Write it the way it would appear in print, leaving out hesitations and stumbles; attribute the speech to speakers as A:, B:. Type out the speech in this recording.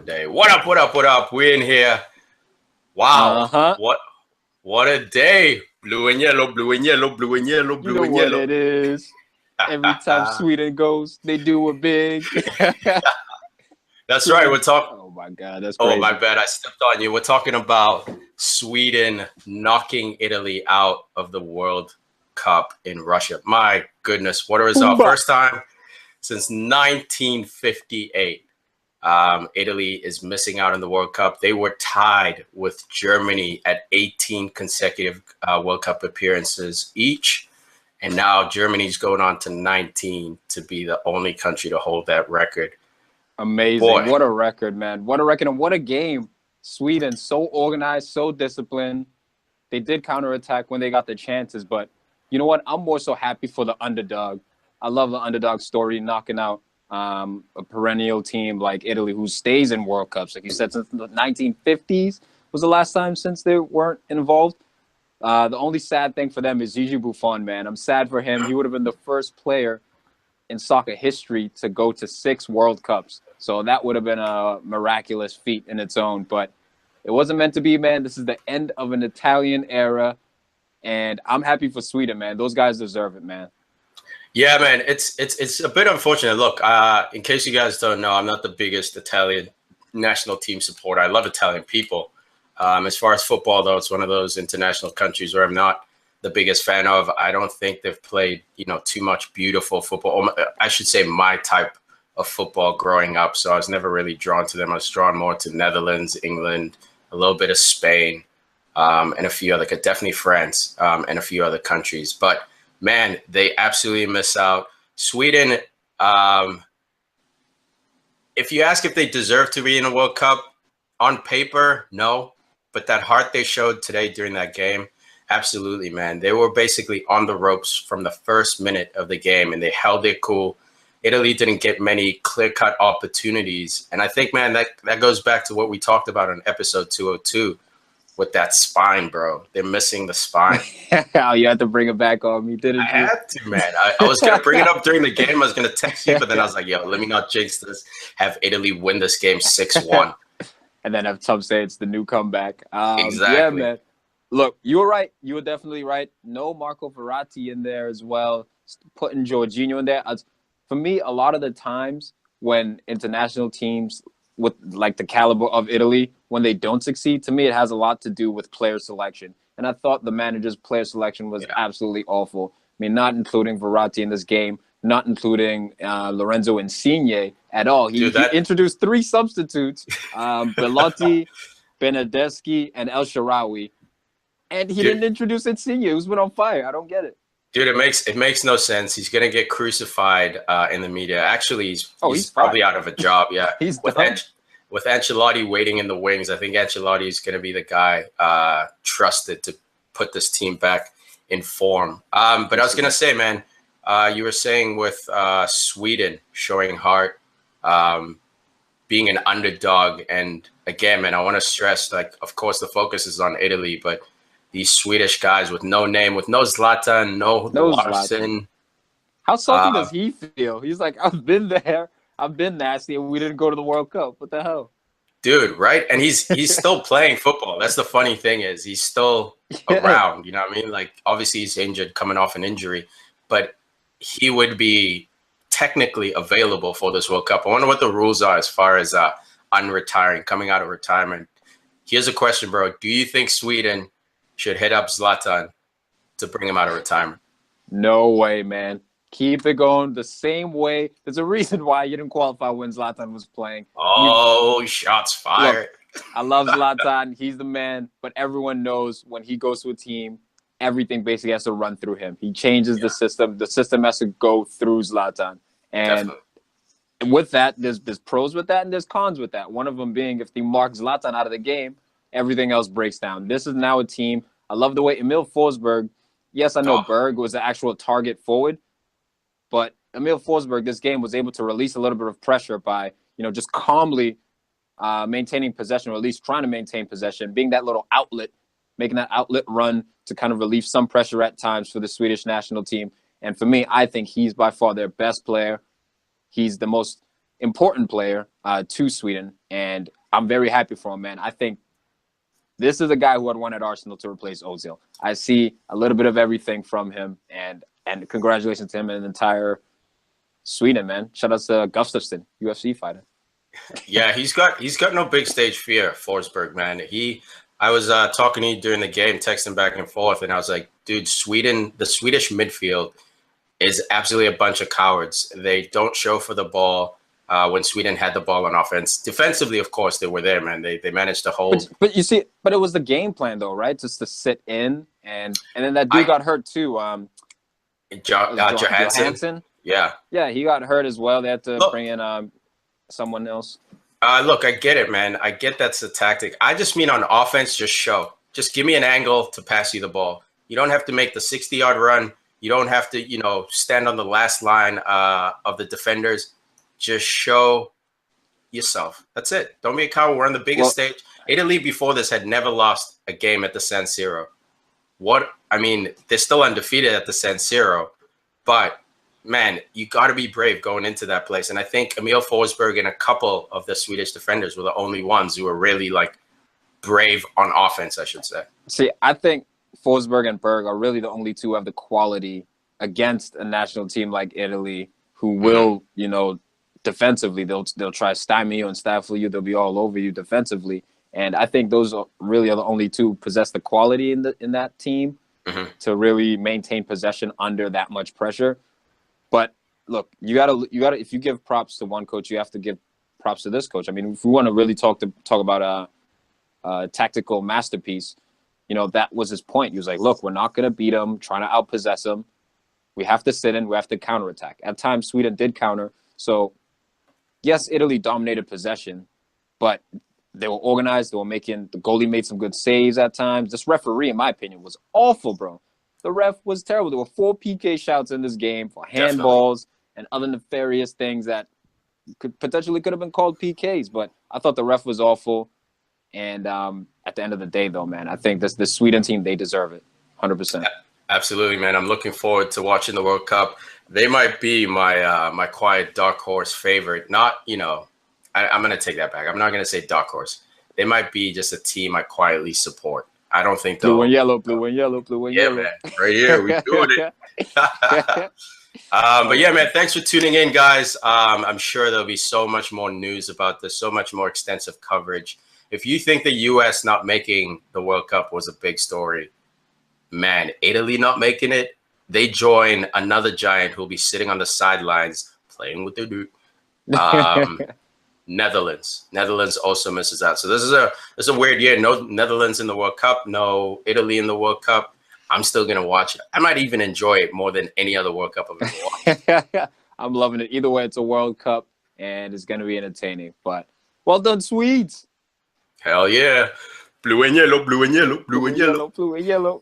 A: Monday. What up, what up, what up? We're in here. Wow. What a day. Blue and yellow, blue and yellow, blue and yellow, blue
B: You know
A: and
B: what
A: yellow.
B: it is. Every time Sweden goes, they do it big.
A: That's right. We're talking.
B: Oh my God, that's crazy.
A: Oh, my bad. I stepped on you. We're talking about Sweden knocking Italy out of the World Cup in Russia. My goodness. What was our first time since 1958? Italy is missing out on the World Cup. They were tied with Germany at 18 consecutive World Cup appearances each. And now Germany's going on to 19 to be the only country to hold that record.
B: Amazing. Boy. What a record, man. What a record and what a game. Sweden, so organized, so disciplined. They did counterattack when they got the chances. But you know what? I'm more so happy for the underdog. I love the underdog story, knocking out a perennial team like Italy who stays in World Cups. Like you said, since the 1950s was the last time since they weren't involved. The only sad thing for them is Gigi Buffon, man. I'm sad for him. He would have been the first player in soccer history to go to 6 World Cups. So that would have been a miraculous feat in its own. But it wasn't meant to be, man. This is the end of an Italian era. And I'm happy for Sweden, man. Those guys deserve it, man.
A: Yeah, man, it's a bit unfortunate. Look, in case you guys don't know, I'm not the biggest Italian national team supporter. I love Italian people. As far as football, though, it's one of those international countries where I'm not the biggest fan of. I don't think they've played, too much beautiful football. I should say my type of football growing up. So I was never really drawn to them. I was drawn more to Netherlands, England, a little bit of Spain, and a few other, definitely France, and a few other countries. But man, they absolutely miss out. Sweden, if you ask if they deserve to be in a World Cup, on paper, no. But that heart they showed today during that game, absolutely, man. They were basically on the ropes from the first minute of the game, and they held it cool. Italy didn't get many clear-cut opportunities. And I think, man, that goes back to what we talked about in episode 202. With that spine, bro. They're missing the spine.
B: You had to bring it back on me, didn't you?
A: I had to, man. I was going to bring it up during the game. I was going to text you, but then I was like, yo, let me not jinx this. Have Italy win this game 6-1.
B: And then have some say it's the new comeback.
A: Exactly.
B: Yeah, man. Look, you were right. You were definitely right. No Marco Verratti in there as well. Putting Jorginho in there. For me, a lot of the times when international teams with like the caliber of Italy, when they don't succeed, to me, it has a lot to do with player selection. And I thought the manager's player selection was absolutely awful. I mean, not including Verratti in this game, not including Lorenzo Insigne at all. He introduced 3 substitutes, Belotti, Benedeschi, and El Shaarawy. And he didn't introduce Insigne, who's been on fire. I don't get it.
A: Dude, it makes no sense. He's going to get crucified in the media. Actually, he's probably out of a job, yeah.
B: He's
A: with Ancelotti waiting in the wings, I think Ancelotti is going to be the guy trusted to put this team back in form. But I was going to say, man, you were saying with Sweden showing heart, being an underdog. And again, man, I want to stress, like, of course, the focus is on Italy, but these Swedish guys with no name, with no Zlatan, no Larsen.
B: How salty does he feel? He's like, I've been there. I've been nasty, and we didn't go to the World Cup. What the hell?
A: Dude, right? And he's still playing football. That's the funny thing is he's still around, you know what I mean? Like, obviously he's injured, coming off an injury, but he would be technically available for this World Cup. I wonder what the rules are as far as unretiring, coming out of retirement. Here's a question, bro. Do you think Sweden should hit up Zlatan to bring him out of retirement?
B: No way, man. Keep it going the same way. There's a reason why you didn't qualify when Zlatan was playing.
A: Oh, shots fired.
B: Look, I love Zlatan. He's the man. But everyone knows when he goes to a team, everything basically has to run through him. He changes the system. The system has to go through Zlatan. And with that, there's pros with that and there's cons with that. One of them being if they mark Zlatan out of the game, everything else breaks down. This is now a team. I love the way Emil Forsberg, yes, I know Berg was the actual target forward, but Emil Forsberg, this game, was able to release a little bit of pressure by, just calmly maintaining possession, or at least trying to maintain possession, being that little outlet, making that outlet run to kind of relieve some pressure at times for the Swedish national team. And for me, I think he's by far their best player. He's the most important player to Sweden. And I'm very happy for him, man. I think this is a guy who I'd want at Arsenal to replace Ozil. I see a little bit of everything from him, and congratulations to him and the entire Sweden, man. Shout out to Gustafsson, UFC fighter.
A: Yeah, he's got no big stage fear, Forsberg, man. I was talking to you during the game, texting back and forth, and I was like, dude, the Swedish midfield is absolutely a bunch of cowards. They don't show for the ball. When Sweden had the ball on offense, defensively, of course, they were there, man. They managed to hold.
B: But you see, but it was the game plan, though, right? Just to sit in, and then that dude got hurt too. Johansson. Yeah, he got hurt as well. They had to bring in someone else.
A: Look, I get it, man. I get that's the tactic. I just mean on offense, just show. Just give me an angle to pass you the ball. You don't have to make the 60-yard run. You don't have to, stand on the last line of the defenders. Just show yourself. That's it. Don't be a coward. We're on the biggest stage. Italy before this had never lost a game at the San Siro. They're still undefeated at the San Siro, but man, you got to be brave going into that place. And I think Emil Forsberg and a couple of the Swedish defenders were the only ones who were really brave on offense, I should say.
B: See, I think Forsberg and Berg are really the only two who have the quality against a national team like Italy, who will, defensively, they'll try to stymie you and stifle you. They'll be all over you defensively. And I think those are the only two who possess the quality in that team to really maintain possession under that much pressure. But look, you gotta if you give props to one coach, you have to give props to this coach. I mean, if we want to really talk about a tactical masterpiece, that was his point. He was like, look, we're not gonna beat them, trying to outpossess them. We have to sit in, we have to counterattack. At times Sweden did counter. So yes, Italy dominated possession, but they were organized. The goalie made some good saves at times. This referee, in my opinion, was awful, bro. The ref was terrible. There were 4 PK shouts in this game for handballs and other nefarious things that could have been called PKs. But I thought the ref was awful. And at the end of the day, though, man, I think the Sweden team, they deserve it, 100%.
A: Absolutely, man. I'm looking forward to watching the World Cup. They might be my quiet dark horse favorite. Not, I'm going to take that back. I'm not going to say dark horse. They might be just a team I quietly support. I don't think
B: blue and yellow, blue and yellow, blue and yellow.
A: Yeah, man. Right here, we're doing it. But yeah, man, thanks for tuning in, guys. I'm sure there'll be so much more news about this, so much more extensive coverage. If you think the U.S. not making the World Cup was a big story, man, Italy not making it, they join another giant who'll be sitting on the sidelines playing with their dude. Netherlands also misses out. So this is a weird year. No Netherlands in the World Cup, no Italy in the World Cup. I'm still gonna watch it. I might even enjoy it more than any other World Cup I've ever watched.
B: I'm loving it. Either way, it's a World Cup and it's gonna be entertaining. But well done, Swedes.
A: Hell yeah. Blue and yellow, blue and yellow, blue and yellow.
B: Blue and yellow.